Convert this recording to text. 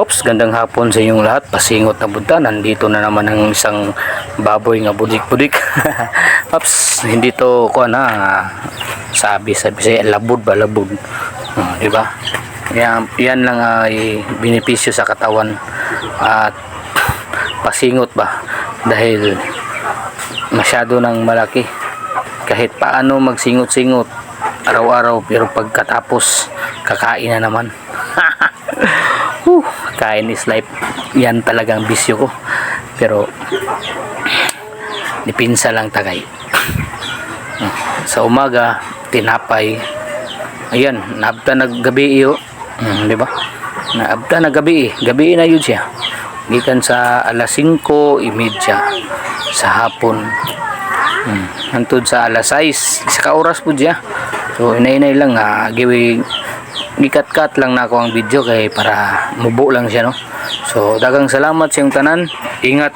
Ops, gandang hapon sa inyong lahat. Pasingot na bunta. Nandito na naman ang isang baboy nga budik-budik. Ops, hindi to ko na sabi sa labod ba, labod. Di ba? Yan lang ay benepisyo sa katawan at pasingot ba dahil masyado nang malaki. Kahit paano magsingot-singot araw-araw, pero pagkatapos kakain na naman. Kain is life. Yan talagang bisyo ko, pero dipinsa lang tagay. Sa umaga tinapay, ayan, naabta naggabi iyo. Di ba? Naabta naggabi, gabi na yun siya, gikan sa alas 5:30 sa hapon hantod sa alas 6 sa oras po siya. So inay lang gikat-kat lang na ako ang video kay para mubo lang siya, no. So dagang salamat sa iyong tanan, ingat.